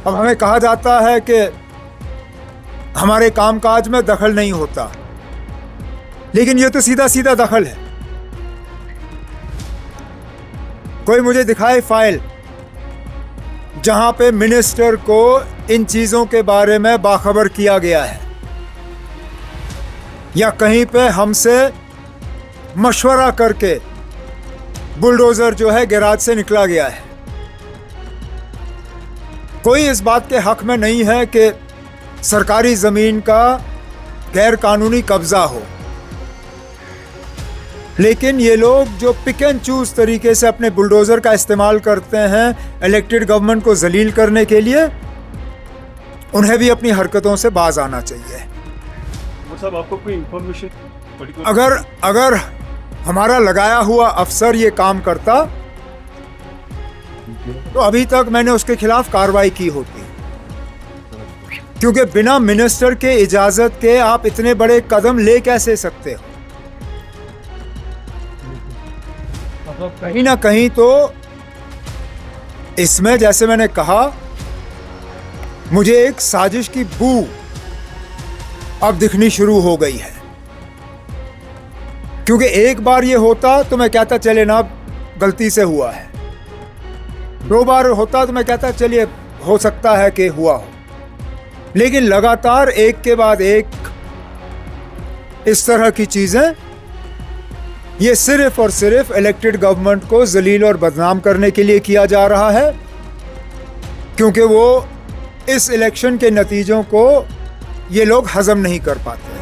अब हमें कहा जाता है कि हमारे कामकाज में दखल नहीं होता, लेकिन ये तो सीधा सीधा दखल है। कोई मुझे दिखाए फाइल जहां पे मिनिस्टर को इन चीजों के बारे में बाखबर किया गया है, या कहीं पे हमसे मशवरा करके बुलडोजर जो है गैराज से निकला गया है। कोई इस बात के हक में नहीं है कि सरकारी जमीन का गैर कानूनी कब्जा हो, लेकिन ये लोग जो पिक एंड चूज तरीके से अपने बुलडोजर का इस्तेमाल करते हैं इलेक्टेड गवर्नमेंट को जलील करने के लिए, उन्हें भी अपनी हरकतों से बाज आना चाहिए। साहब, आपको कोई इंफॉर्मेशन अगर हमारा लगाया हुआ अफसर ये काम करता तो अभी तक मैंने उसके खिलाफ कार्रवाई की होती, क्योंकि बिना मिनिस्टर के इजाजत के आप इतने बड़े कदम ले कैसे सकते हो। कहीं ना कहीं तो इसमें, जैसे मैंने कहा, मुझे एक साजिश की बू अब दिखनी शुरू हो गई है। क्योंकि एक बार ये होता तो मैं कहता चले ना गलती से हुआ है, 2 बार होता तो मैं कहता चलिए हो सकता है कि हुआ हो, लेकिन लगातार एक के बाद एक इस तरह की चीजें, ये सिर्फ और सिर्फ इलेक्टेड गवर्नमेंट को जलील और बदनाम करने के लिए किया जा रहा है, क्योंकि वो इस इलेक्शन के नतीजों को ये लोग हजम नहीं कर पाते।